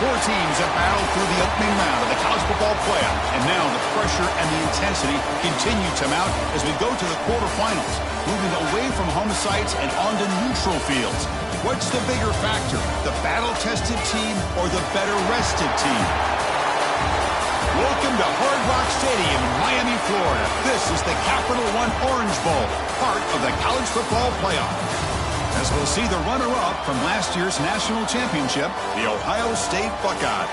Four teams have battled through the opening round of the college football playoff, and now the pressure and the intensity continue to mount as we go to the quarterfinals, moving away from home sites and onto neutral fields. What's the bigger factor, the battle-tested team or the better-rested team? Welcome to Hard Rock Stadium in Miami, Florida. This is the Capital One Orange Bowl, part of the college football playoff. As we'll see the runner-up from last year's national championship, the Ohio State Buckeyes,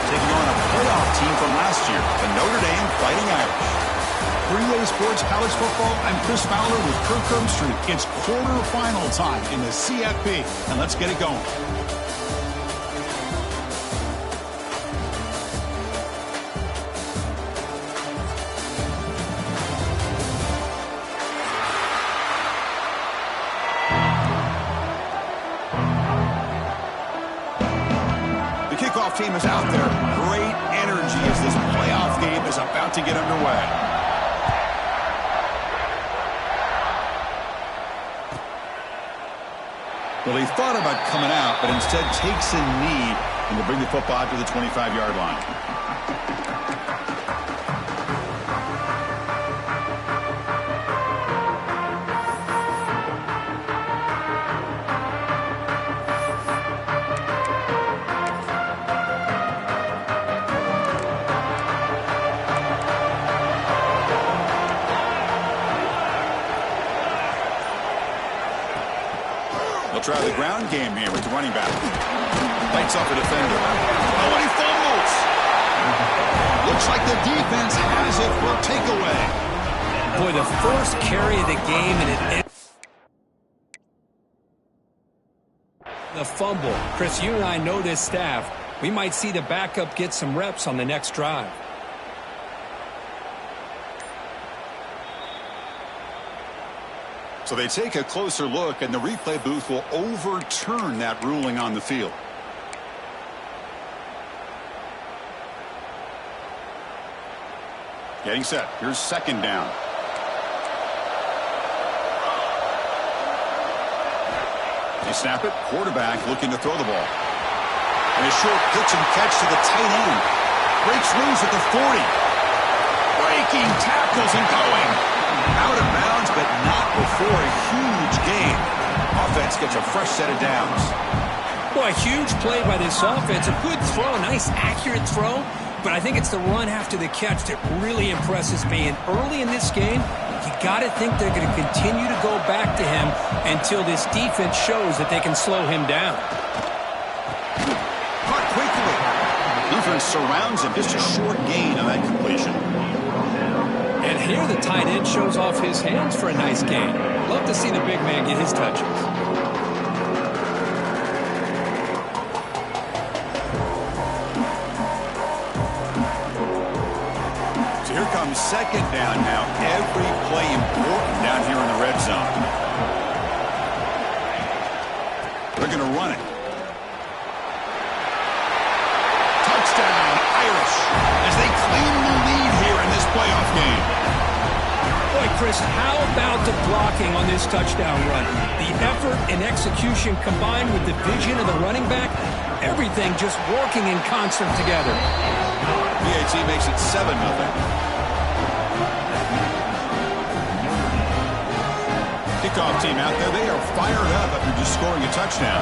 taking on a playoff team from last year, the Notre Dame Fighting Irish. For EA Sports College Football, I'm Chris Fowler with Kirk Herbstreit. It's quarterfinal time in the CFP, and let's get it going. Team is out there. Great energy as this playoff game is about to get underway. Well, he thought about coming out, but instead takes a knee and will bring the football to the 25-yard line. Try the ground game here with the running back. Lights off a defender. Oh, and he fumbles. Looks like the defense has it for a takeaway. Boy, the first carry of the game and the fumble. Chris, you and I know this staff. We might see the backup get some reps on the next drive. So they take a closer look, and the replay booth will overturn that ruling on the field. Getting set. Here's second down. They snap it. Quarterback looking to throw the ball. And a short pitch and catch to the tight end. Breaks loose at the 40. Breaking tackles and going. Out of bounds, but not before a huge gain. Offense gets a fresh set of downs. Boy, a huge play by this offense. A good throw, a nice accurate throw. But I think it's the run after the catch that really impresses me. And early in this game, you got to think they're going to continue to go back to him until this defense shows that they can slow him down. Caught quickly. Defense surrounds him. Just a short gain on that completion. And here the tight end shows off his hands for a nice gain. Love to see the big man get his touches. So here comes second down now. Every play important down here in the red zone. They're going to run it. Touchdown, Irish, as they claim the lead here in this playoff game. Boy, Chris, how about the blocking on this touchdown run? The effort and execution combined with the vision of the running back, everything just working in concert together. PAT makes it 7-0. Kickoff team out there, they are fired up after just scoring a touchdown.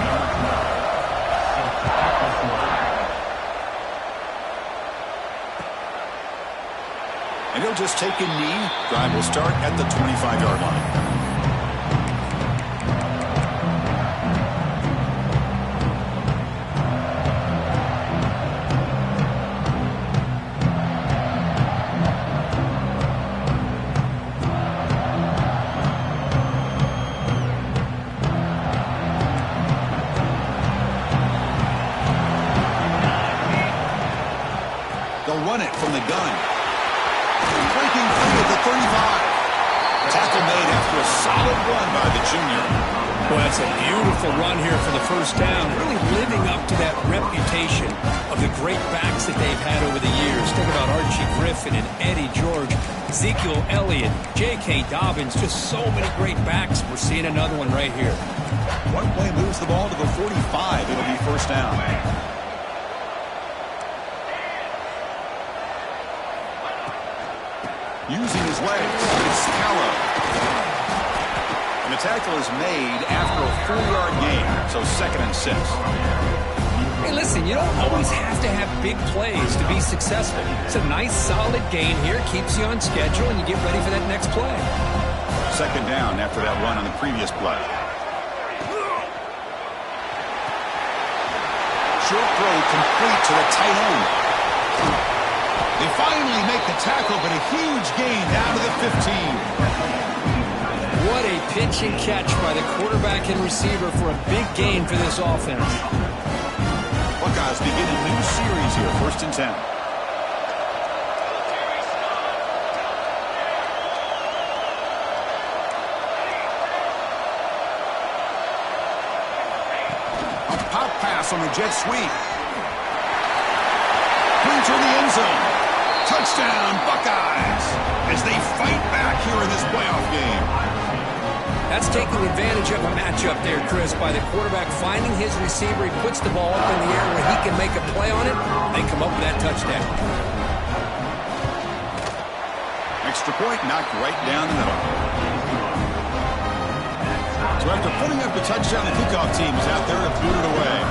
And he'll just take a knee. Drive will start at the 25-yard line. They'll run it from the gun. Breaking free at the 35. Tackle made after a solid run by the junior. Well, that's a beautiful run here for the first down. Really living up to that reputation of the great backs that they've had over the years. Think about Archie Griffin and Eddie George, Ezekiel Elliott, J.K. Dobbins, just so many great backs. We're seeing another one right here. One play moves the ball to the 45. It'll be first down. Using his legs, it's Scalo. And the tackle is made after a 4-yard gain, so 2nd and 6. Hey, listen, you don't always have to have big plays to be successful. It's a nice, solid gain here. Keeps you on schedule, and you get ready for that next play. 2nd down after that run on the previous play. Short throw complete to the tight end. They finally make the tackle, but a huge gain down to the 15. What a pitch and catch by the quarterback and receiver for a big gain for this offense. Buckeyes begin a new series here, 1st and 10. A pop pass on the jet sweep. Into the end zone. Touchdown, Buckeyes, as they fight back here in this playoff game. That's taking advantage of a matchup there, Chris, by the quarterback finding his receiver. He puts the ball up in the air where he can make a play on it. They come up with that touchdown. Extra point knocked right down the middle. So after putting up the touchdown, the kickoff team is out there to boot it away.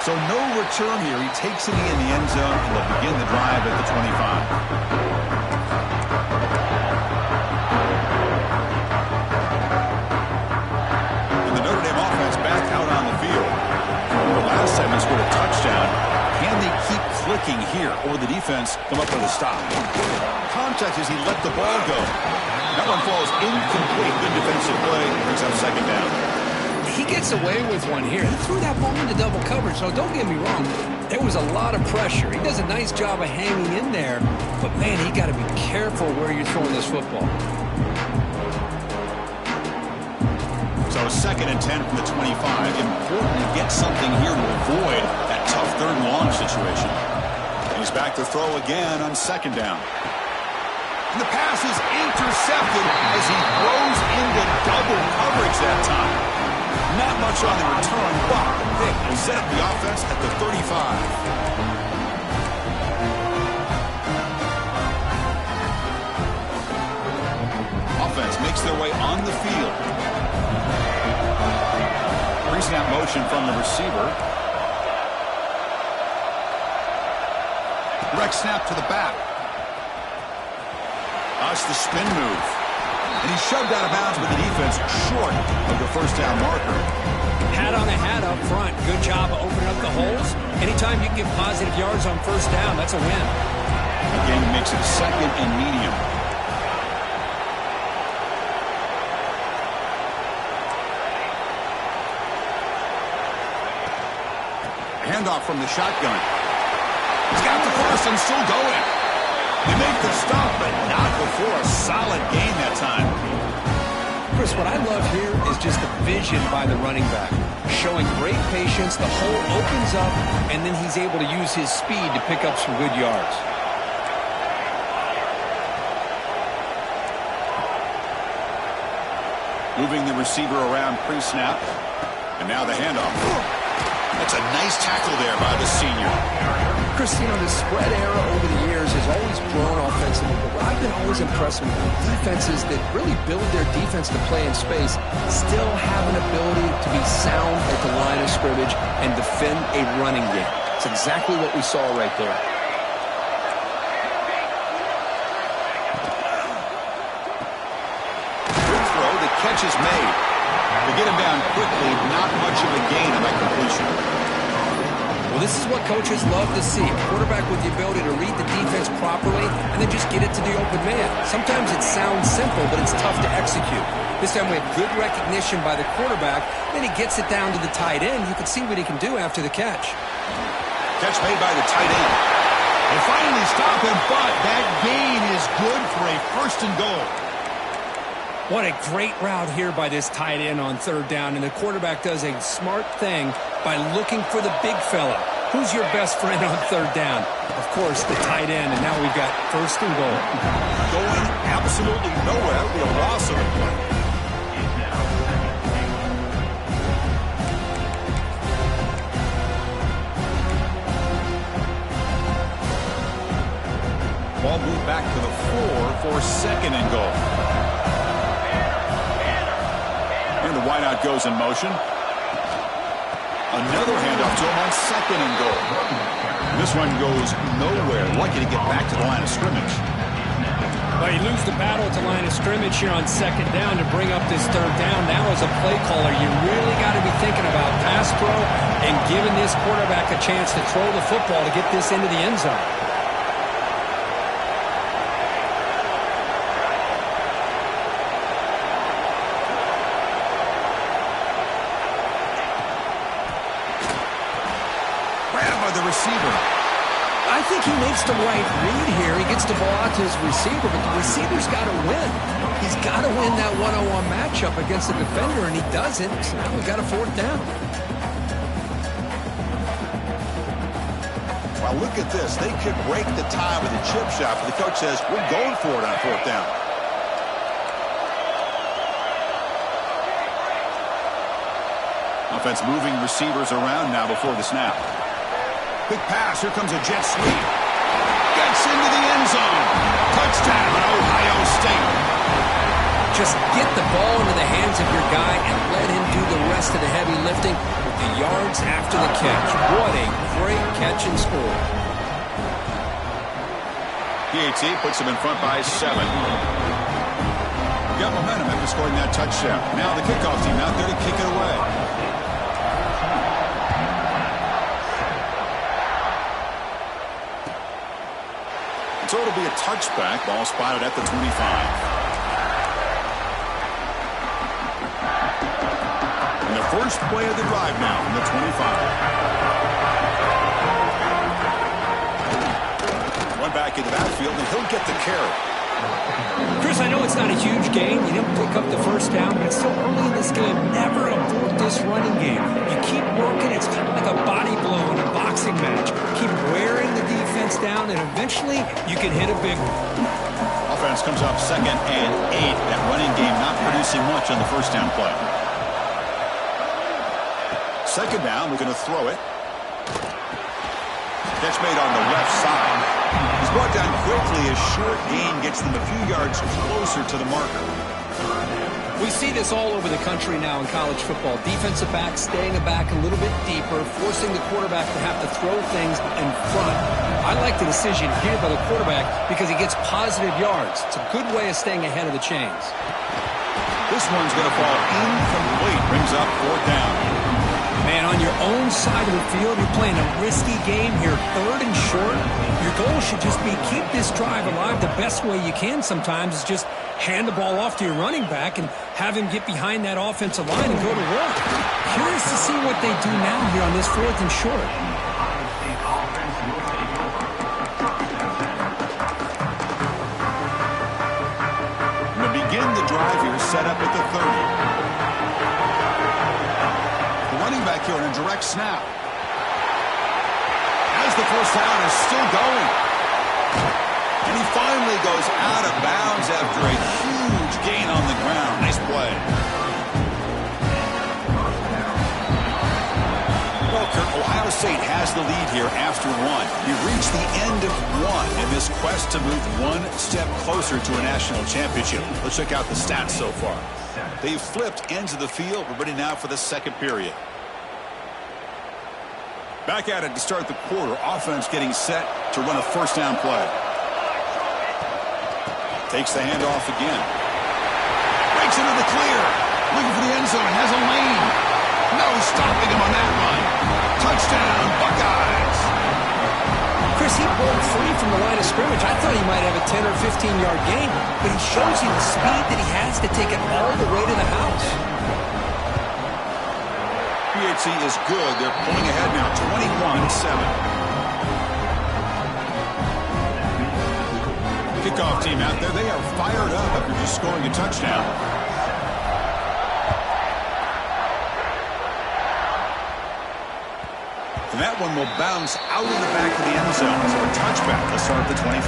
So no return here. He takes it in the end zone, and they'll begin the drive at the 25. And the Notre Dame offense back out on the field. The last time they scored a touchdown. Can they keep clicking here, or the defense come up with a stop? Contact as he let the ball go. That one falls incomplete. Good defensive play. Brings up 2nd down. He gets away with one here. He threw that ball into double coverage, so don't get me wrong. There was a lot of pressure. He does a nice job of hanging in there, but, man, he got to be careful where you're throwing this football. So 2nd and 10 from the 25. Important to get something here to avoid that tough 3rd and long situation. And he's back to throw again on 2nd down. And the pass is intercepted as he throws into double coverage that time. Not much on the return, but Vic will set up the offense at the 35. Offense makes their way on the field. Pre-snap motion from the receiver. Direct snap to the back. That's the spin move. And he's shoved out of bounds with the defense short of the 1st down marker. Hat on a hat up front. Good job of opening up the holes. Anytime you can get positive yards on 1st down, that's a win. Again, makes it 2nd and medium. Handoff from the shotgun. He's got the first and still going. They make the stop, but not before a solid gain that time. Chris, what I love here is just the vision by the running back. Showing great patience, the hole opens up, and then he's able to use his speed to pick up some good yards. Moving the receiver around pre-snap. And now the handoff. That's a nice tackle there by the senior. Chris, you know, the spread era over the years has always grown offensively, but what I've been always impressed with defenses that really build their defense to play in space still have an ability to be sound at the line of scrimmage and defend a running game. It's exactly what we saw right there. Good throw. The catch is made. They get him down quickly. Not much of a gain on that completion. Well, this is what coaches love to see. A quarterback with the ability to read the defense properly and then just get it to the open man. Sometimes it sounds simple, but it's tough to execute. This time we have good recognition by the quarterback. Then he gets it down to the tight end. You can see what he can do after the catch. Catch made by the tight end. They finally stop him, but that gain is good for a 1st and goal. What a great route here by this tight end on 3rd down, and the quarterback does a smart thing by looking for the big fella. Who's your best friend on 3rd down? Of course, the tight end, and now we've got 1st and goal. Going absolutely nowhere. That would be a loss of a play. Ball moved back to the 4 for second and goal. And the wideout goes in motion. Another handoff to him on second and goal. This one goes nowhere. Lucky to get back to the line of scrimmage. Well, you lose the battle at the line of scrimmage here on second down to bring up this third down. Now as a play caller, you really got to be thinking about pass pro and giving this quarterback a chance to throw the football to get this into the end zone. The receiver. I think he makes the right read here. He gets the ball out to his receiver, but the receiver's got to win. He's got to win that one-on-one matchup against the defender, and he doesn't. So now we've got a fourth down. Well, look at this. They could break the tie with a chip shot, but the coach says, we're going for it on fourth down. Offense moving receivers around now before the snap. Quick pass. Here comes a jet sweep. Gets into the end zone. Touchdown, Ohio State. Just get the ball into the hands of your guy and let him do the rest of the heavy lifting with the yards after the catch. What a great catch and score. PAT puts him in front by 7. Got momentum after scoring that touchdown. Now the kickoff team out there to kick it away. So it'll be a touchback. Ball spotted at the 25. And the first play of the drive now from the 25. One back into the backfield, and he'll get the carry. Chris, I know it's not a huge game. You didn't pick up the first down, but it's still early in this game. Never abort this running game. You keep working. It's kind of like a body blow in a boxing match. Keep wearing the defense down, and eventually you can hit a big one. Offense comes up 2nd and 8. That running game not producing much on the first down play. Second down, we're going to throw it. Catch made on the left side. He's brought down quickly. A short gain gets them a few yards closer to the marker. We see this all over the country now in college football. Defensive backs staying back a little bit deeper, forcing the quarterback to have to throw things in front. I like the decision here by the quarterback because he gets positive yards. It's a good way of staying ahead of the chains. This one's going to fall incomplete. Brings up fourth down. Man, on your own side of the field, you're playing a risky game here, 3rd and short. Your goal should just be keep this drive alive the best way you can sometimes is just hand the ball off to your running back and have him get behind that offensive line and go to work. Curious to see what they do now here on this 4th and short. And to begin the drive here, set up at the 30. Running back here on a direct snap. As the first down is still going. And he finally goes out of bounds after a huge gain on the ground. Nice play. Well, Kirk, Ohio State has the lead here after 1. You've reached the end of 1 in this quest to move one step closer to a national championship. Let's check out the stats so far. They've flipped ends of the field. We're ready now for the second period. Back at it to start the quarter. Offense getting set to run a first down play. Takes the handoff again. Breaks into the clear. Looking for the end zone. Has a lane. No stopping him on that run. Touchdown, Buckeyes. Chris, he broke free from the line of scrimmage. I thought he might have a 10 or 15-yard gain, but he shows you the speed that he has to take it all the way to the house. PHC is good. They're pulling ahead now, 21-7. Kickoff team out there. They are fired up after just scoring a touchdown. And that one will bounce out of the back of the end zone. So a touchback to start the 25.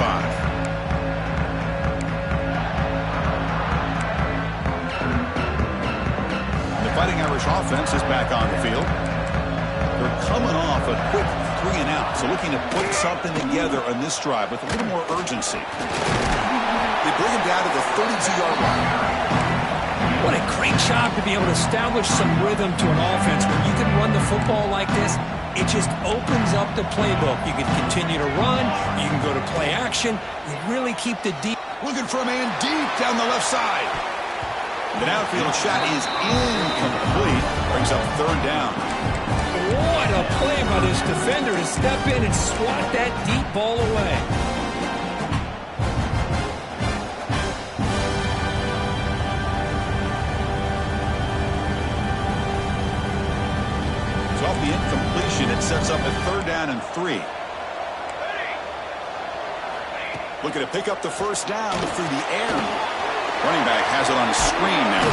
Fighting Irish offense is back on the field. They're coming off a quick 3 and out, so looking to put something together on this drive with a little more urgency. They bring him down to the 32-yard line. What a great job to be able to establish some rhythm to an offense. When you can run the football like this, it just opens up the playbook. You can continue to run. You can go to play action. You really keep the deep. Looking for a man deep down the left side. The downfield shot is incomplete. Brings up 3rd down. What a play by this defender to step in and swat that deep ball away. Off the incompletion, it sets up a 3rd down and 3. Looking to pick up the 1st down through the air. Running back has it on a screen now.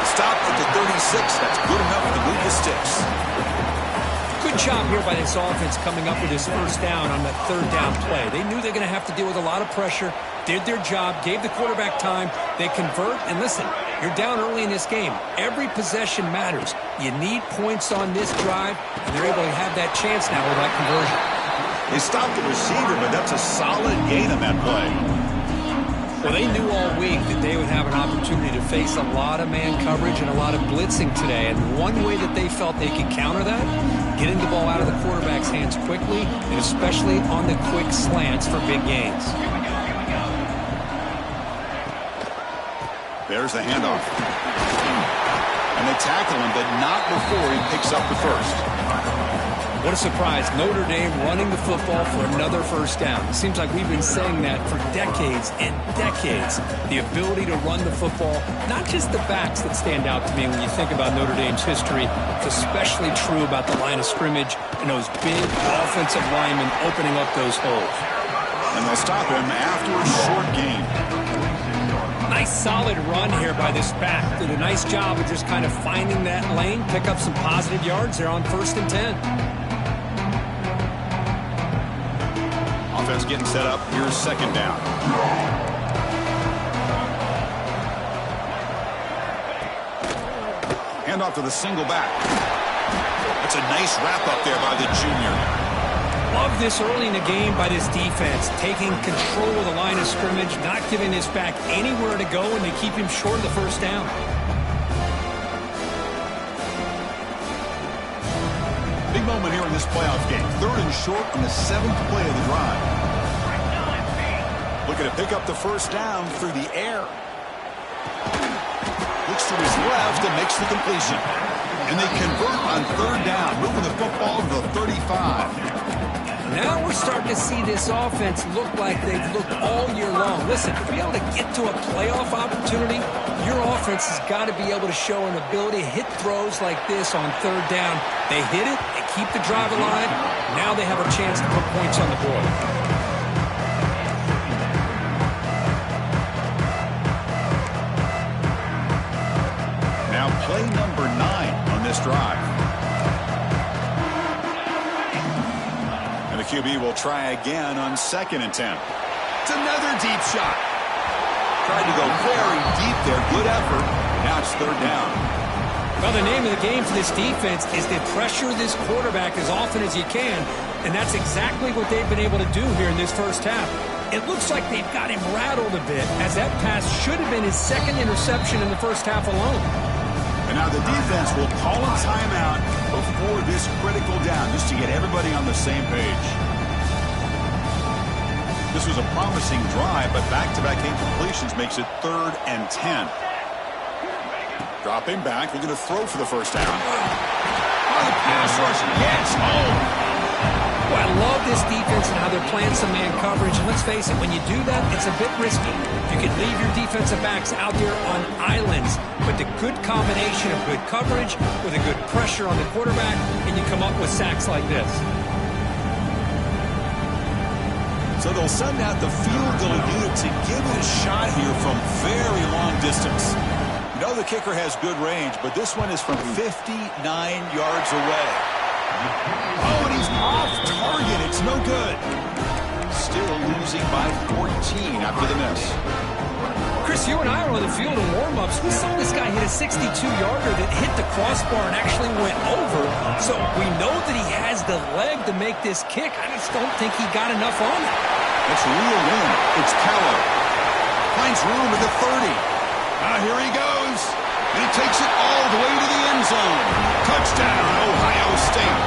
Stop at the 36. That's good enough to move the sticks. Good job here by this offense coming up with this 1st down on that 3rd down play. They knew they were going to have to deal with a lot of pressure, did their job, gave the quarterback time. They convert, and listen, you're down early in this game. Every possession matters. You need points on this drive, and they're able to have that chance now with that conversion. They stopped the receiver, but that's a solid gain on that play. Well, they knew all week that they would have an opportunity to face a lot of man coverage and a lot of blitzing today. And one way that they felt they could counter that, getting the ball out of the quarterback's hands quickly, and especially on the quick slants for big gains. There's the handoff. And they tackle him, but not before he picks up the 1st. What a surprise. Notre Dame running the football for another 1st down. It seems like we've been saying that for decades and decades. The ability to run the football, not just the backs that stand out to me when you think about Notre Dame's history. It's especially true about the line of scrimmage and those big offensive linemen opening up those holes. And they'll stop him after a short gain. Nice solid run here by this back. Did a nice job of just kind of finding that lane, pick up some positive yards there on 1st and 10. Offense getting set up. Here's 2nd down. Hand off to the single back. That's a nice wrap up there by the junior. Love this early in the game by this defense, taking control of the line of scrimmage, not giving this back anywhere to go, and they keep him short of the 1st down. Big moment here in this playoff game. 3rd and short on the 7th play of the drive. Looking to pick up the 1st down through the air. Looks to his left and makes the completion. And they convert on 3rd down, moving the football to the 35. Now we're starting to see this offense look like they've looked all year long. Listen, to be able to get to a playoff opportunity, your offense has got to be able to show an ability to hit throws like this on 3rd down. They hit it, they keep the drive alive. Now they have a chance to put points on the board. Now play number 9 on this drive. QB will try again on 2nd and 10. It's another deep shot. Tried to go very deep there. Good effort. Now it's 3rd down. Well, the name of the game for this defense is to pressure this quarterback as often as you can, and that's exactly what they've been able to do here in this 1st half. It looks like they've got him rattled a bit, as that pass should have been his 2nd interception in the 1st half alone. And now the defense will call a timeout before this critical down, just to get everybody on the same page. This was a promising drive, but back-to-back incompletions makes it 3rd and 10. Dropping back, looking to throw for the 1st down. Oh, the pass rush gets home. Well, I love this defense and how they're playing some man coverage. And let's face it, when you do that, it's a bit risky. You can leave your defensive backs out there on islands, but the good combination of good coverage with a good pressure on the quarterback, and you come up with sacks like this. So they'll send out the field goal unit to give it a shot here from very long distance. You know the kicker has good range, but this one is from 59 yards away. Oh, and he's off target. It's no good. Still losing by 14 after the miss. Chris, you and I were on the field in warm-ups. We saw this guy hit a 62-yarder that hit the crossbar and actually went over. So we know that he has the leg to make this kick. I just don't think he got enough on it. It's reeled in. It's Kello. Finds room at the 30. Here he goes. And he takes it all the way to the end zone. Touchdown, Ohio State.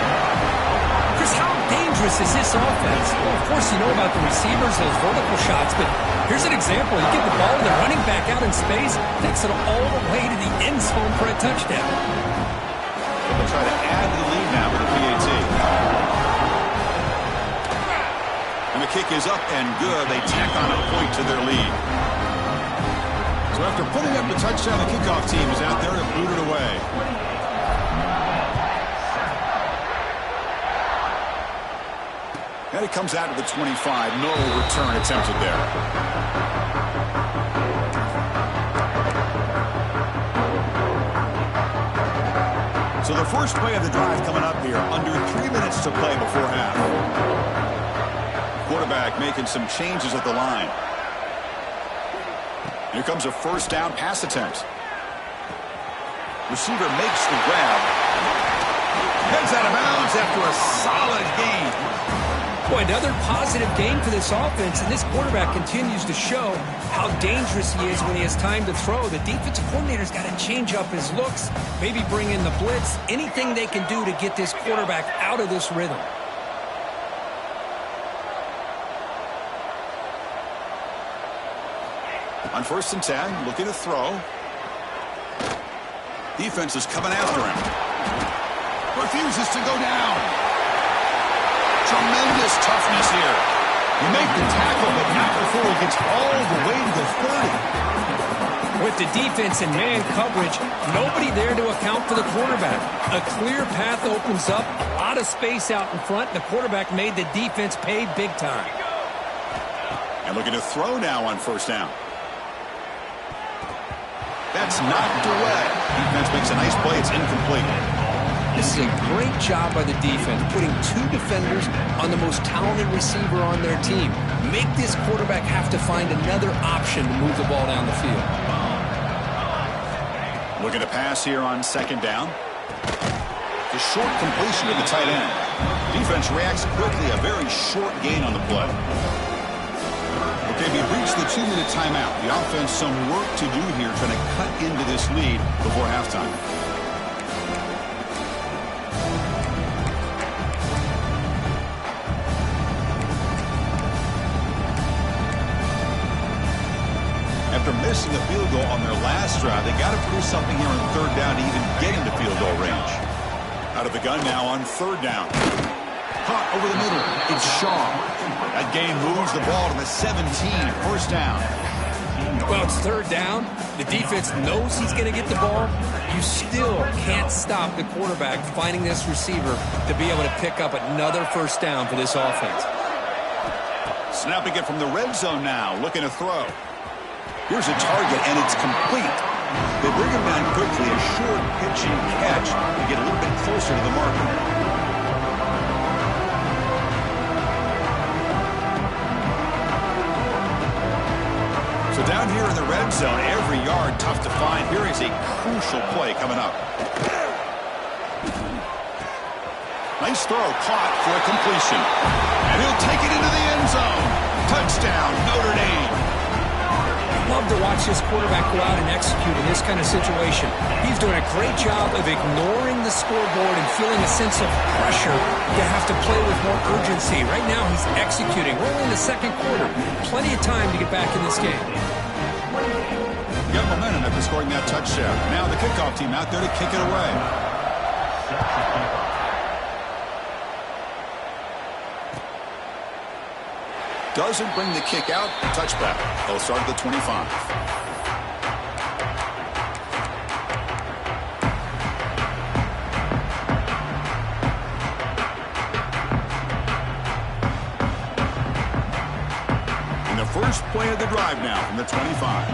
Chris, how dangerous is this offense? Well, of course, you know about the receivers, those vertical shots, but here's an example. You get the ball to the running back out in space, takes it all the way to the end zone for a touchdown. They'll try to add to the lead now with the PAT. And the kick is up and good. They tack on a point to their lead. So after putting up the touchdown, the kickoff team is out there to boot it away. And it comes out to the 25. No return attempted there. So the first play of the drive coming up here. Under 3 minutes to play before half. Quarterback making some changes at the line. Here comes a first down pass attempt. Receiver makes the grab. Heads out of bounds after a solid gain. Boy, another positive game for this offense, and this quarterback continues to show how dangerous he is when he has time to throw. The defensive coordinator's got to change up his looks, maybe bring in the blitz, anything they can do to get this quarterback out of this rhythm. On 1st and 10, looking to throw. Defense is coming after him. Refuses to go down. Tremendous toughness here. You make the tackle, but not before he gets all the way to the 30. With the defense and man coverage, nobody there to account for the quarterback. A clear path opens up, a lot of space out in front. The quarterback made the defense pay big time. And looking to throw now on 1st down. That's knocked away. Defense makes a nice play. It's incomplete. This is a great job by the defense, putting 2 defenders on the most talented receiver on their team. Make this quarterback have to find another option to move the ball down the field. Looking to pass here on 2nd down. The short completion to the tight end. Defense reacts quickly. A very short gain on the play. Okay, we've reached the 2-minute timeout. The offense some work to do here, trying to cut into this lead before halftime. After missing a field goal on their last drive, they got to produce something here on 3rd down to even get into field goal range. Out of the gun now on 3rd down. Caught over the middle. It's Shaw. That game moves the ball to the 17. 1st down. Well, it's 3rd down. The defense knows he's going to get the ball. You still can't stop the quarterback finding this receiver to be able to pick up another 1st down for this offense. Snapping it from the red zone now. Looking to throw. Here's a target, and it's complete. They bring him down quickly. A short pitching catch to get a little bit closer to the marker. So down here in the red zone, every yard tough to find. Here is a crucial play coming up. Nice throw, caught for a completion. And he'll take it into the end zone. Touchdown, Notre Dame. Love to watch this quarterback go out and execute in this kind of situation. He's doing a great job of ignoring the scoreboard and feeling a sense of pressure to have to play with more urgency. Right now, he's executing. We're only in the 2nd quarter. Plenty of time to get back in this game. Got momentum after scoring that touchdown. Now the kickoff team out there to kick it away. Doesn't bring the kick out. Touchback. They'll start at the 25. And the first play of the drive now from the 25.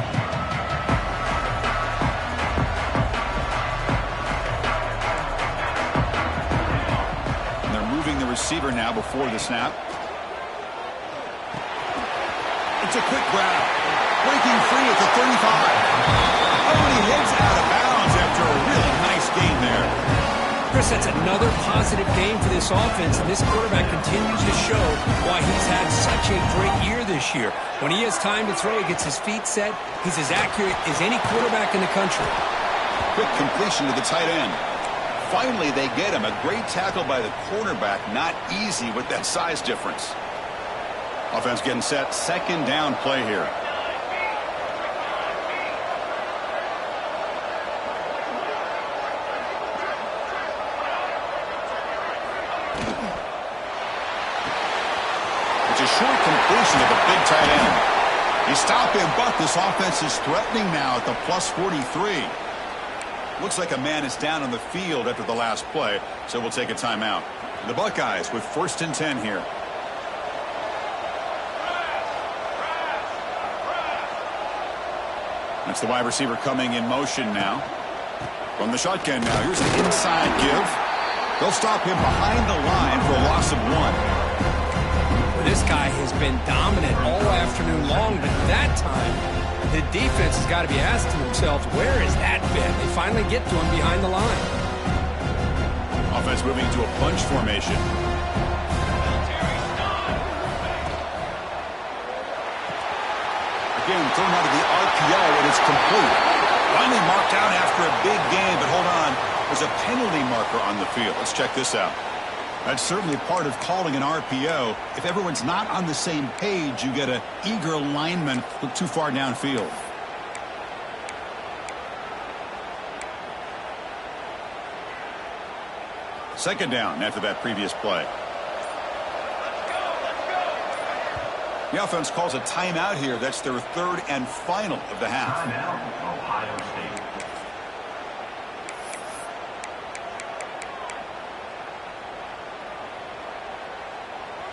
And they're moving the receiver now before the snap. It's a quick grab. breaking free at the 35. Oh, and he heads out of bounds after a really nice gain there. Chris, that's another positive game for this offense, and this quarterback continues to show why he's had such a great year this year. When he has time to throw, he gets his feet set. He's as accurate as any quarterback in the country. Quick completion to the tight end. Finally, they get him. A great tackle by the cornerback. Not easy with that size difference. Offense getting set. Second down play here. It's a short completion to the big tight end. He stopped him, but this offense is threatening now at the plus 43. Looks like a man is down on the field after the last play, so we'll take a timeout. The Buckeyes with 1st and 10 here. That's the wide receiver coming in motion now. From the shotgun now, here's an inside give. They'll stop him behind the line for a loss of 1. This guy has been dominant all afternoon long, but that time, the defense has got to be asking themselves, where is that been? They finally get to him behind the line. Offense moving to a bunch formation. Again, thrown out of the RPO, and it's complete. Finally marked out after a big game, but hold on. There's a penalty marker on the field. Let's check this out. That's certainly part of calling an RPO. If everyone's not on the same page, you get an eager lineman look too far downfield. Second down after that previous play. The offense calls a timeout here. That's their 3rd and final of the half. Timeout, Ohio State.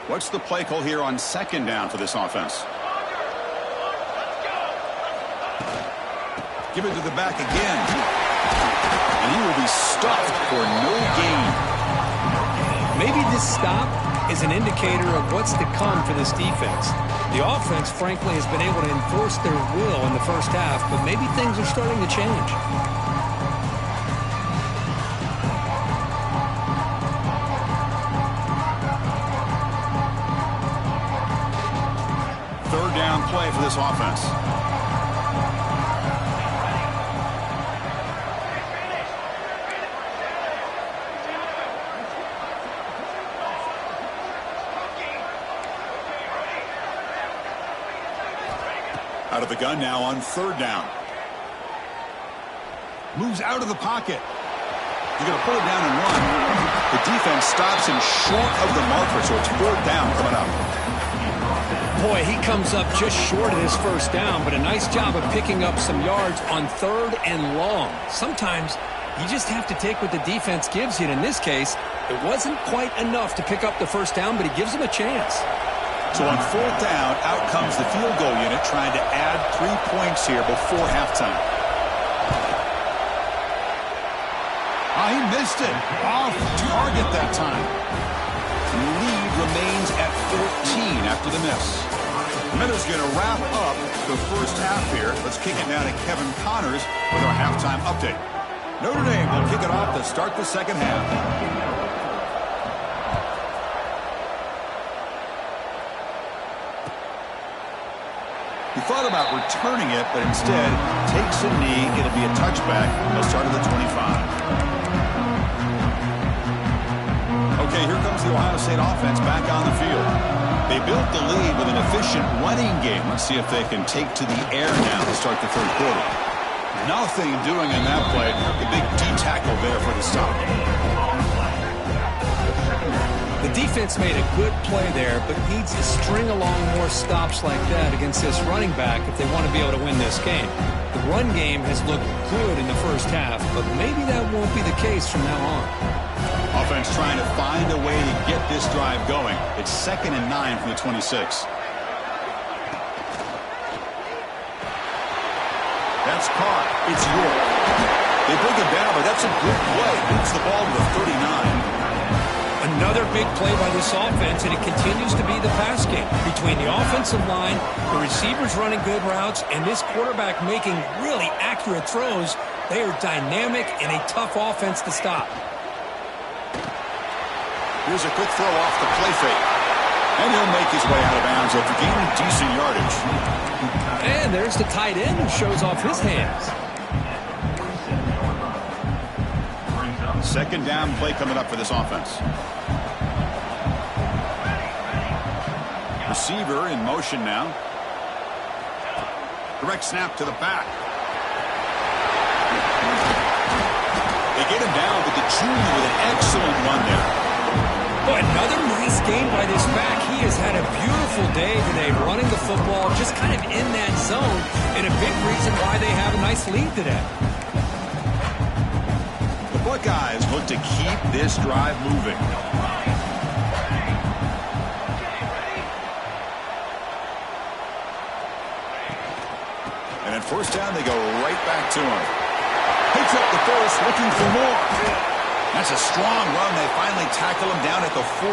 What's the play call here on 2nd down for this offense? Give it to the back again. And he will be stuffed for no gain. Maybe this stop is an indicator of what's to come for this defense. The offense, frankly, has been able to enforce their will in the first half, but maybe things are starting to change. Third down play for this offense. Out of the gun now on 3rd down. Moves out of the pocket. He's going to pull it down and run. The defense stops him short of the marker, so it's 4th down coming up. Boy, he comes up just short of his first down, but a nice job of picking up some yards on 3rd and long. Sometimes you just have to take what the defense gives you. And in this case, it wasn't quite enough to pick up the first down, but he gives him a chance. So on 4th down, out comes the field goal unit trying to add 3 points here before halftime. Oh, he missed it. Off target that time. The lead remains at 14 after the miss. Meadows going to wrap up the first half here. Let's kick it now to Kevin Connors with our halftime update. Notre Dame will kick it off to start the second half. He thought about returning it, but instead takes a knee. It'll be a touchback. They'll start at the 25. Okay, here comes the Ohio State offense back on the field. They built the lead with an efficient running game. Let's see if they can take to the air now to start the 3rd quarter. Nothing doing in that play. The big D tackle there for the stop. The defense made a good play there, but needs to string along more stops like that against this running back if they want to be able to win this game. The run game has looked good in the first half, but maybe that won't be the case from now on. Offense trying to find a way to get this drive going. It's 2nd and 9 from the 26. That's caught. It's York. They bring it down, but that's a good play. Moves the ball to the 39. Another big play by this offense, and it continues to be the pass game. Between the offensive line, the receivers running good routes, and this quarterback making really accurate throws, they are dynamic and a tough offense to stop. Here's a quick throw off the play fake. And he'll make his way out of bounds after gaining decent yardage. And there's the tight end who shows off his hands. Second down play coming up for this offense. Receiver in motion now. Direct snap to the back. They get him down, but the junior with an excellent run there. Boy, another nice game by this back. He has had a beautiful day today running the football, just kind of in that zone, and a big reason why they have a nice lead today. The Buckeyes look to keep this drive moving. And at first down, they go right back to him. Picks up the first, looking for more. That's a strong run. They finally tackle him down at the 4.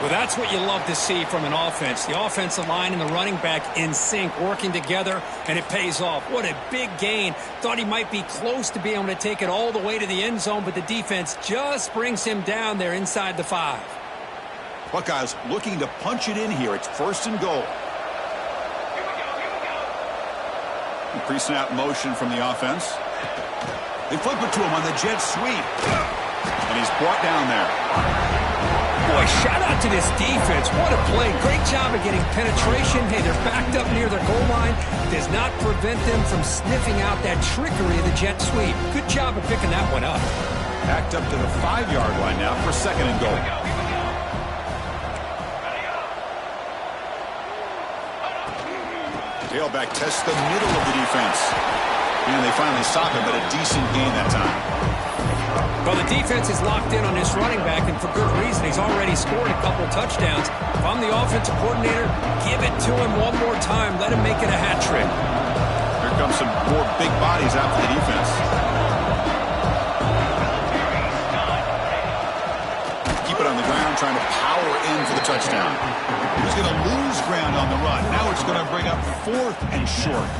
Well, that's what you love to see from an offense. The offensive line and the running back in sync, working together, and it pays off. What a big gain. Thought he might be close to being able to take it all the way to the end zone, but the defense just brings him down there inside the 5. Buckeyes looking to punch it in here. It's first and goal. Pre-snap motion from the offense. They flip it to him on the jet sweep. And he's brought down there. Boy, shout out to this defense. What a play. Great job of getting penetration. Hey, they're backed up near their goal line. Does not prevent them from sniffing out that trickery of the jet sweep. Good job of picking that one up. Backed up to the 5-yard line now for second and goal. Tailback tests the middle of the defense. And they finally stop him, but a decent gain that time. Well, the defense is locked in on this running back, and for good reason. He's already scored a couple touchdowns. If I'm the offensive coordinator, give it to him one more time. Let him make it a hat trick. Here comes some more big bodies out for the defense. Keep it on the ground, trying to power in for the touchdown. He's going to lose ground on the run. Now it's going to bring up 4th and short.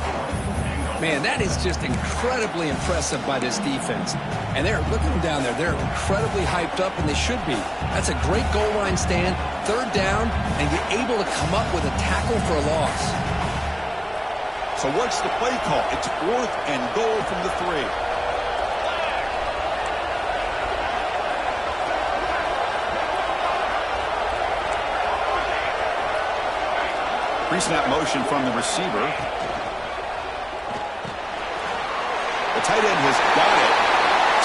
Man, that is just incredibly impressive by this defense. And look at them down there. They're incredibly hyped up, and they should be. That's a great goal line stand, third down, and you're able to come up with a tackle for a loss. So what's the play call? It's 4th and goal from the 3. Pre-snap motion from the receiver. The tight end has got it.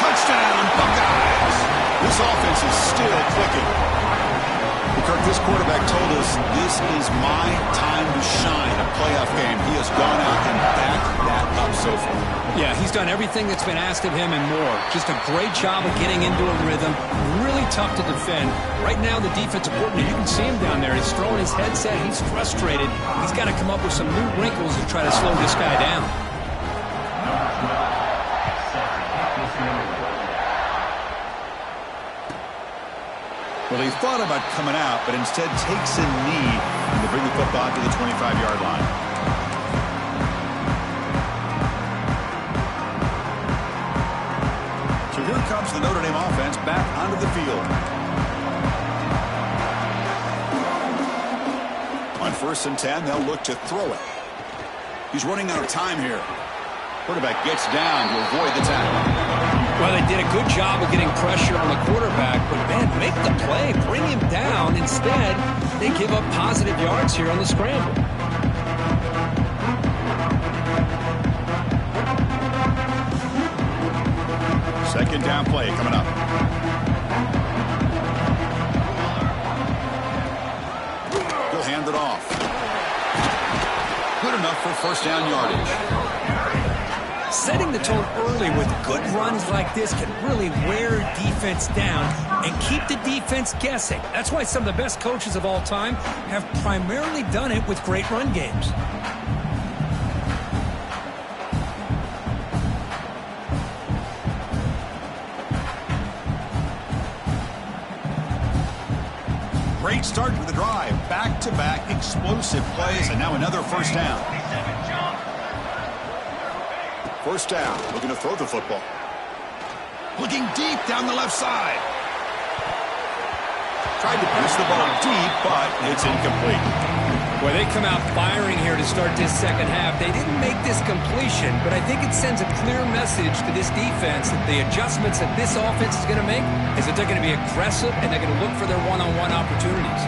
Touchdown, Buckeyes! This offense is still clicking. Kirk, this quarterback told us this is my time to shine, a playoff game. He has gone out and backed that up so far. Yeah, he's done everything that's been asked of him and more. Just a great job of getting into a rhythm. Really tough to defend. Right now, the defensive coordinator, you can see him down there. He's throwing his headset. He's frustrated. He's got to come up with some new wrinkles to try to slow this guy down. Well, he thought about coming out, but instead takes a knee to bring the football to the 25-yard line. So here comes the Notre Dame offense back onto the field. On 1st and 10, they'll look to throw it. He's running out of time here. Quarterback gets down to avoid the tackle. Well, they did a good job of getting pressure on the quarterback, but, man, make the play. Bring him down. Instead, they give up positive yards here on the scramble. Second down play coming up. He'll hand it off. Good enough for first down yardage. Setting the tone early with good runs like this can really wear defense down and keep the defense guessing. That's why some of the best coaches of all time have primarily done it with great run games. start with the drive. Back-to-back explosive plays, and now another first down. First down, looking to throw the football. Looking deep down the left side. Tried to push the ball deep, but it's incomplete. Boy, they come out firing here to start this second half. They didn't make this completion, but I think it sends a clear message to this defense that the adjustments that this offense is going to make is that they're going to be aggressive and they're going to look for their one-on-one opportunities.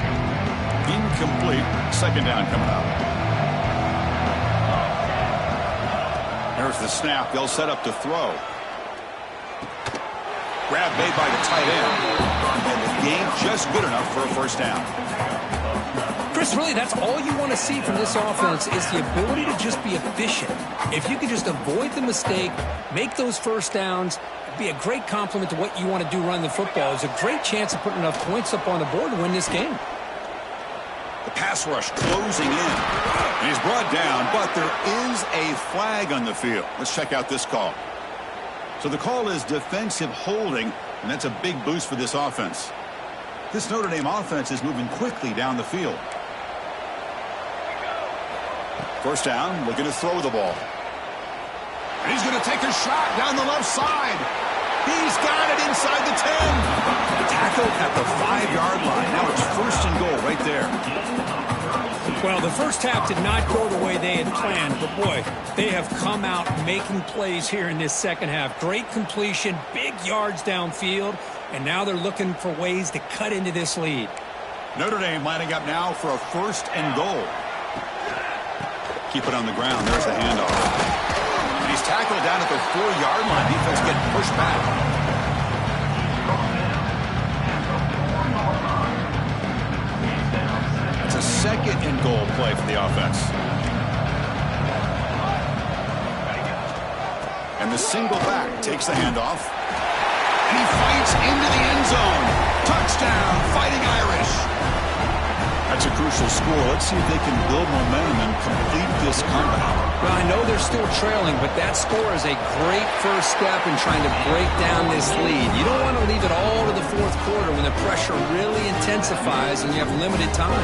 Incomplete. Second down coming up. There's the snap. They'll set up to throw. Grab made by the tight end. And the game just good enough for a first down. Chris, really, that's all you want to see from this offense is the ability to just be efficient. If you can just avoid the mistake, make those first downs, be a great compliment to what you want to do running the football. It's a great chance of putting enough points up on the board to win this game. The pass rush closing in. And he's brought down, but there is a flag on the field. Let's check out this call. So the call is defensive holding, and that's a big boost for this offense. This Notre Dame offense is moving quickly down the field. First down, looking to throw the ball. And he's going to take a shot down the left side. He's got it inside the 10. Tackled at the 5-yard line. Now it's first and goal right there. Well, the first half did not go the way they had planned, but boy, they have come out making plays here in this second half. Great completion, big yards downfield, and now they're looking for ways to cut into this lead. Notre Dame lining up now for a first and goal. Keep it on the ground. There's the handoff. And he's tackled down at the 4-yard line. Defense getting pushed back. It's a second and goal play for the offense. And the single back takes the handoff. And he fights into the end zone. Touchdown, Fighting Irish. That's a crucial score. Let's see if they can build momentum and complete this comeback. Well, I know they're still trailing, but that score is a great first step in trying to break down this lead. You don't want to leave it all to the fourth quarter when the pressure really intensifies and you have limited time.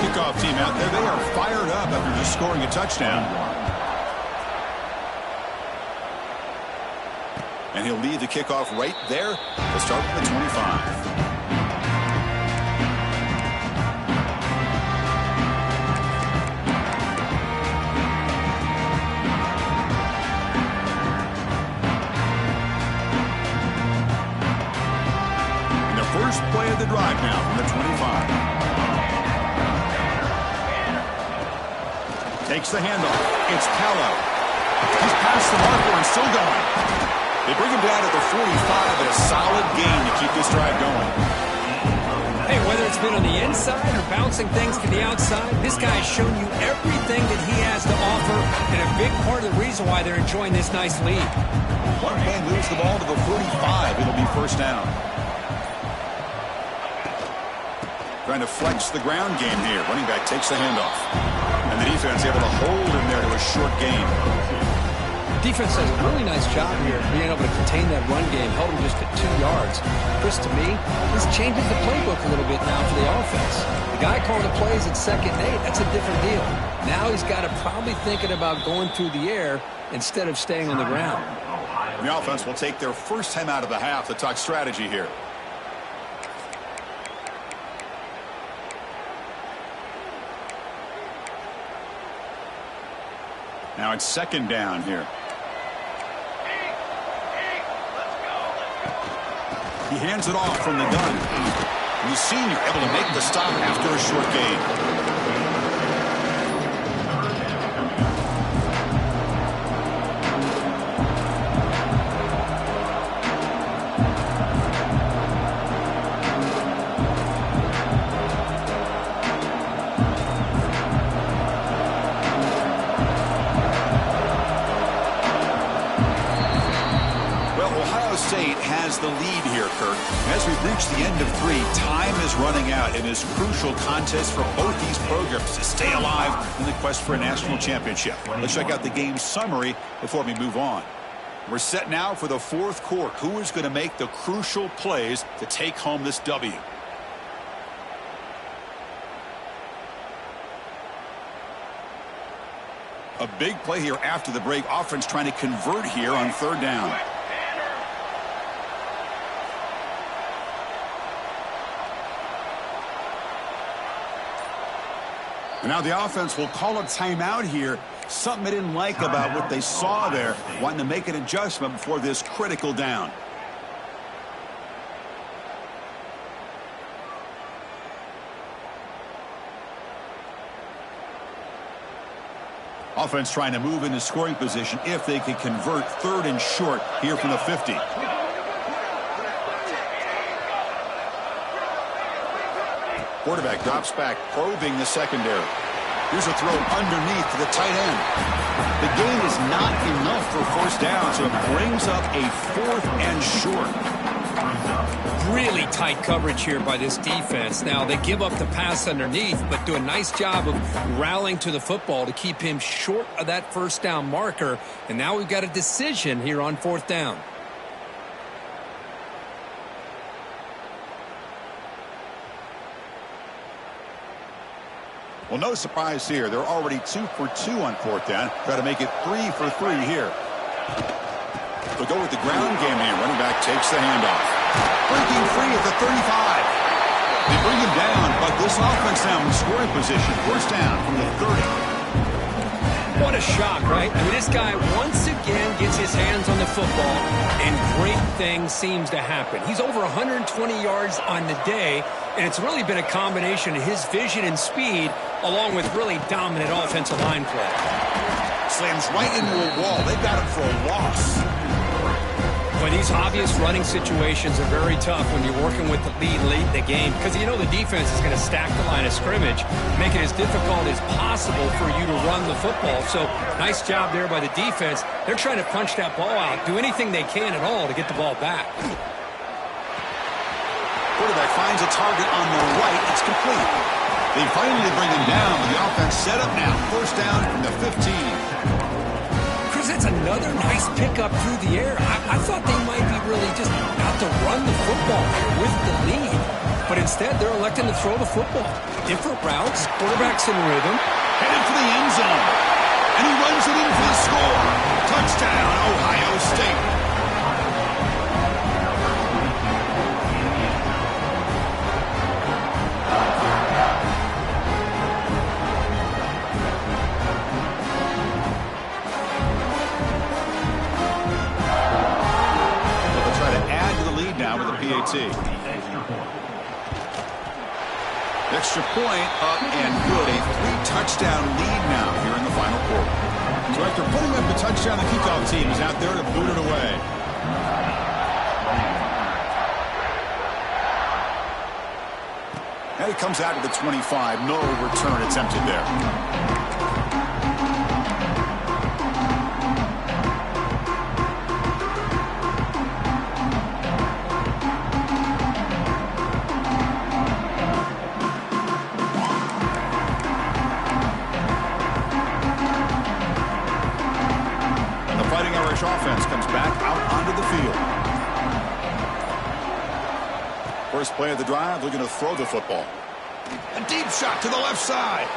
Kickoff team out there, they are fired up after just scoring a touchdown. And he'll lead the kickoff right there to start from the 25. First play of the drive now from the 25. Takes the handoff. It's Callow. He's past the marker and still going. They bring him down at the 45, but a solid gain to keep this drive going. Hey, whether it's been on the inside or bouncing things to the outside, this guy has shown you everything that he has to offer, and a big part of the reason why they're enjoying this nice lead. One man moves the ball to the 45. It'll be first down. Trying to flex the ground game here. Running back takes the handoff. And the defense able to hold him there to a short gain. Defense does a really nice job here being able to contain that run game. Held him just at 2 yards. Chris, to me, this changes the playbook a little bit now for the offense. The guy calling the plays at 2nd and 8, that's a different deal. Now he's got to probably thinking about going through the air instead of staying on the ground. The offense will take their first time out of the half to talk strategy here. Now it's second down here. He hands it off from the gun. And the senior able to make the stop after a short gain. State has the lead here, Kirk. As we reach the end of 3, time is running out in this crucial contest for both these programs to stay alive in the quest for a national championship. Let's check out the game summary before we move on. We're set now for the 4th quarter. Who is going to make the crucial plays to take home this W? A big play here after the break. Offense trying to convert here on third down. And now the offense will call a timeout here. Something they didn't like about what they saw there. Wanting to make an adjustment before this critical down. Offense trying to move into scoring position if they can convert third and short here from the 50. Quarterback drops back, probing the secondary. Here's a throw underneath to the tight end. The gain is not enough for first down, so it brings up a fourth and short. Really tight coverage here by this defense. Now, they give up the pass underneath, but do a nice job of rallying to the football to keep him short of that first down marker. And now we've got a decision here on fourth down. Well, no surprise here. They're already 2 for 2 on fourth down. Try to make it 3 for 3 here. They'll go with the ground game here. Running back takes the handoff. Breaking free at the 35. They bring him down, but this offense now in scoring position. First down from the 30. What a shock, right? I mean, this guy once again gets his hands on the football, and great things seems to happen. He's over 120 yards on the day, and it's really been a combination of his vision and speed, along with really dominant offensive line play. Slams right into a wall. They got him for a loss. But these obvious running situations are very tough when you're working with the lead late in the game, because you know the defense is going to stack the line of scrimmage, make it as difficult as possible for you to run the football. So nice job there by the defense. They're trying to punch that ball out, do anything they can at all to get the ball back. Quarterback finds a target on the right. It's complete. They finally bring him down, but the offense set up now. First down from the 15. That's another nice pickup through the air. I thought they might be really just out to run the football with the lead. But instead, they're electing to throw the football. Different routes, quarterback's in rhythm. Headed for the end zone. And he runs it in for the score. Touchdown, Ohio State. Extra point up and good. A 3-touchdown lead now here in the final quarter. So after putting up the touchdown, the kickoff team is out there to boot it away. And he comes out to the 25. No return attempted there. Offense comes back out onto the field. First play of the drive, looking to throw the football. A deep shot to the left side.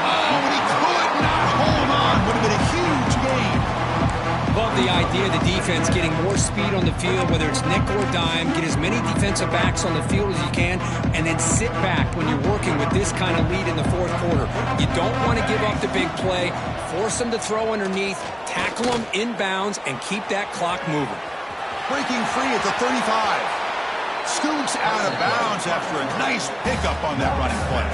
Oh, and he could not hold on. Would have been a huge gain. Love the idea of the defense getting more speed on the field, whether it's nickel or dime, get as many defensive backs on the field as you can, and then sit back when you're working with this kind of lead in the fourth quarter. You don't want to give up the big play, force them to throw underneath, tackle them inbounds, and keep that clock moving. Breaking free at the 35. Scoots out of bounds after a nice pickup on that running play.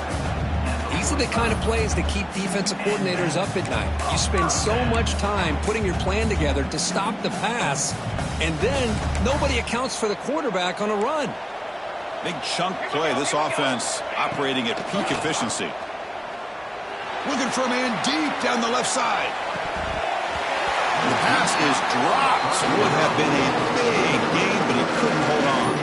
These are the kind of plays that keep defensive coordinators up at night. You spend so much time putting your plan together to stop the pass, and then nobody accounts for the quarterback on a run. Big chunk play. This offense operating at peak efficiency. Looking for a man deep down the left side. The pass is dropped. Would have been a big gain, but he couldn't hold on.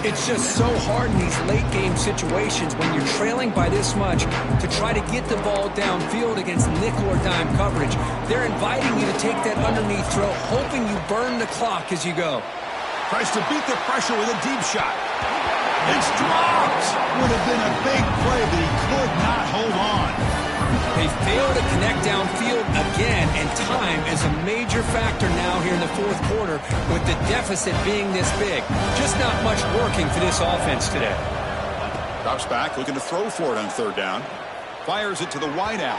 It's just so hard in these late-game situations when you're trailing by this much to try to get the ball downfield against nickel or dime coverage. They're inviting you to take that underneath throw, hoping you burn the clock as you go. Tries to beat the pressure with a deep shot. It's dropped. Would have been a big play, but he could not hold on. They connect downfield again, and time is a major factor now here in the fourth quarter with the deficit being this big. Just not much working for this offense today. Drops back, looking to throw for it on third down. Fires it to the wideout.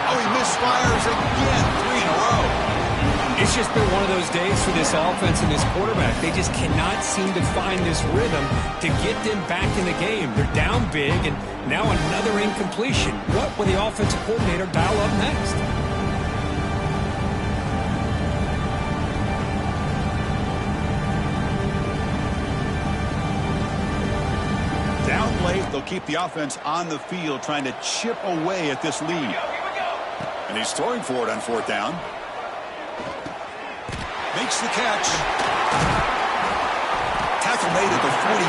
Oh, he misfires again. 3 in a row. It's just been one of those days for this offense and this quarterback. They just cannot seem to find this rhythm to get them back in the game. They're down big, and now another incompletion. What will the offensive coordinator dial up next? Down late, they'll keep the offense on the field, trying to chip away at this lead. And he's throwing for it on fourth down. Makes the catch. Tackle made at the 41.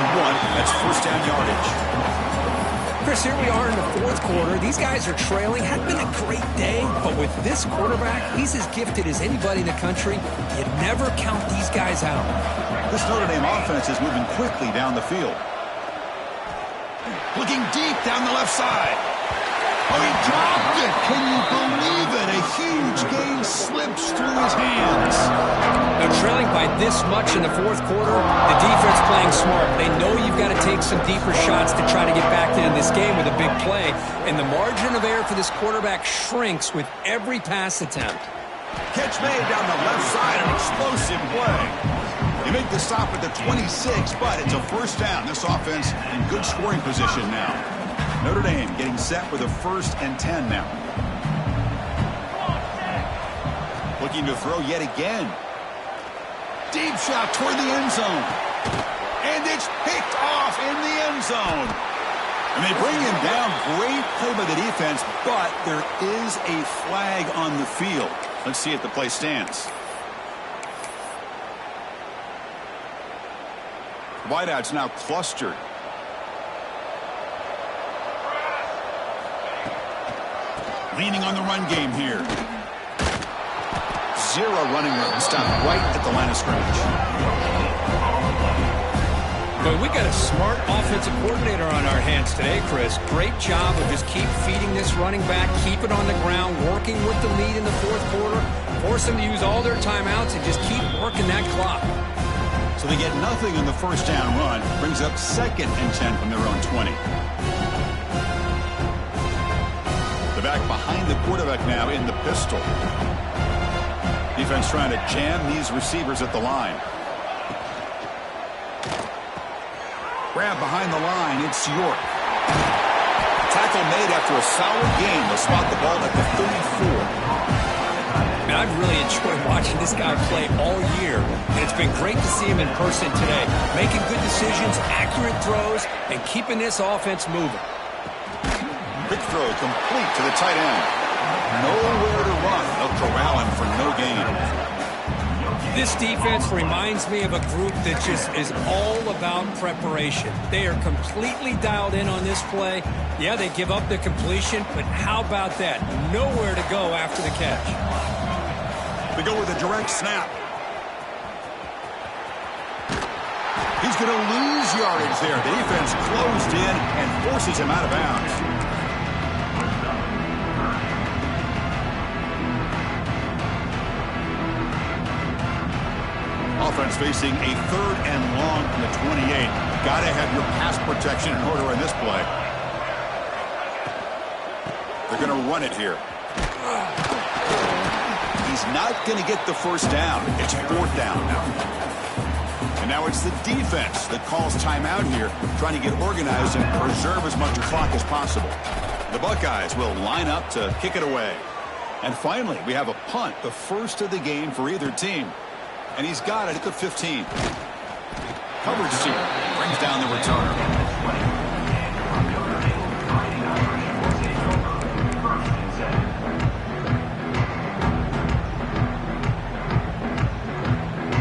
That's first down yardage. Chris, here we are in the fourth quarter. These guys are trailing. Had been a great day, but with this quarterback, he's as gifted as anybody in the country. You never count these guys out. This Notre Dame offense is moving quickly down the field. Looking deep down the left side. Oh, he dropped it. Can you believe it? A huge gain slips through his hands. They're trailing by this much in the fourth quarter. The defense playing smart. They know you've got to take some deeper shots to try to get back into this game with a big play. And the margin of error for this quarterback shrinks with every pass attempt. Catch made down the left side. An explosive play. They make the stop at the 26, but it's a first down. This offense in good scoring position now. Notre Dame getting set with a 1st and 10 now. Looking to throw yet again. Deep shot toward the end zone. And it's picked off in the end zone. And they bring him down. Great play by the defense, but there is a flag on the field. Let's see if the play stands. Wideout's now clustered. Leaning on the run game here. 0 running room. Stopped right at the line of scrimmage. But we got a smart offensive coordinator on our hands today, Chris. Great job of just keep feeding this running back, keep it on the ground, working with the lead in the fourth quarter, force them to use all their timeouts, and just keep working that clock. So they get nothing on the first down run. Brings up 2nd and 10 from their own 20. Back behind the quarterback now in the pistol. Defense trying to jam these receivers at the line. Grab behind the line. It's York. Tackle made after a solid gain. They'll spot the ball at the 34. Man, I've really enjoyed watching this guy play all year, and it's been great to see him in person today. Making good decisions, accurate throws, and keeping this offense moving. Quick throw complete to the tight end. Nowhere to run. They'll corral him for no gain. This defense reminds me of a group that just is all about preparation. They are completely dialed in on this play. Yeah, they give up the completion, but how about that? Nowhere to go after the catch. They go with a direct snap. He's going to lose yardage there. The defense closed in and forces him out of bounds. Offense facing a 3rd and long from the 28. Got to have your pass protection in order in this play. They're going to run it here. He's not going to get the first down. It's 4th down now. And now it's the defense that calls timeout here, trying to get organized and preserve as much clock as possible. The Buckeyes will line up to kick it away. And finally, we have a punt, the first of the game for either team. And he's got it at the 15. Coverage team brings down the return.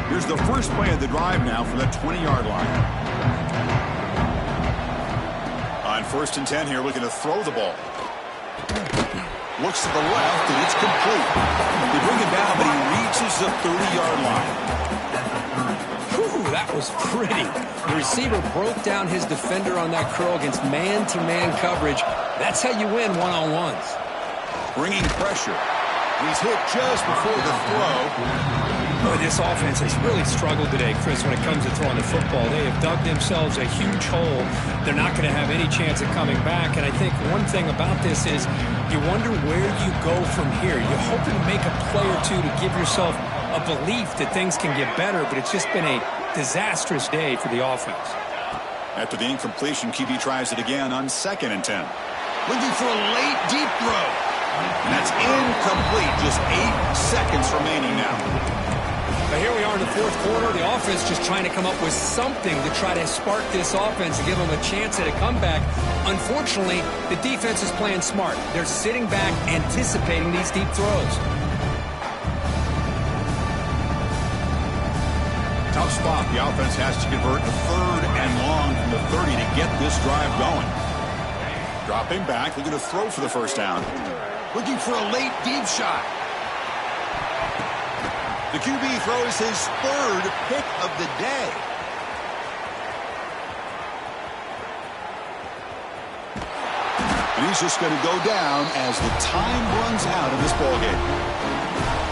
Here's the first play of the drive now from the 20-yard line. On 1st and 10 here, looking to throw the ball. Looks to the left, and it's complete. They bring him down, but he reaches the 30-yard line. Whew, that was pretty. The receiver broke down his defender on that curl against man-to-man coverage. That's how you win one-on-ones. bringing pressure. He's hit just before the throw. Boy, this offense has really struggled today, Chris, when it comes to throwing the football. They have dug themselves a huge hole. They're not going to have any chance of coming back. And I think one thing about this is you wonder where you go from here. You're hoping to make a play or two to give yourself a belief that things can get better, but it's just been a disastrous day for the offense. After the incompletion, QB tries it again on 2nd and 10. Looking for a late deep throw. And that's incomplete. Just 8 seconds remaining now. But here we are in the 4th quarter. The offense just trying to come up with something to try to spark this offense and give them a chance at a comeback. Unfortunately, the defense is playing smart. They're sitting back, anticipating these deep throws. Tough spot. The offense has to convert a 3rd and long from the 30 to get this drive going. Dropping back, looking to throw for the first down. Looking for a late deep shot. The QB throws his 3rd pick of the day. And he's just going to go down as the time runs out in this ballgame.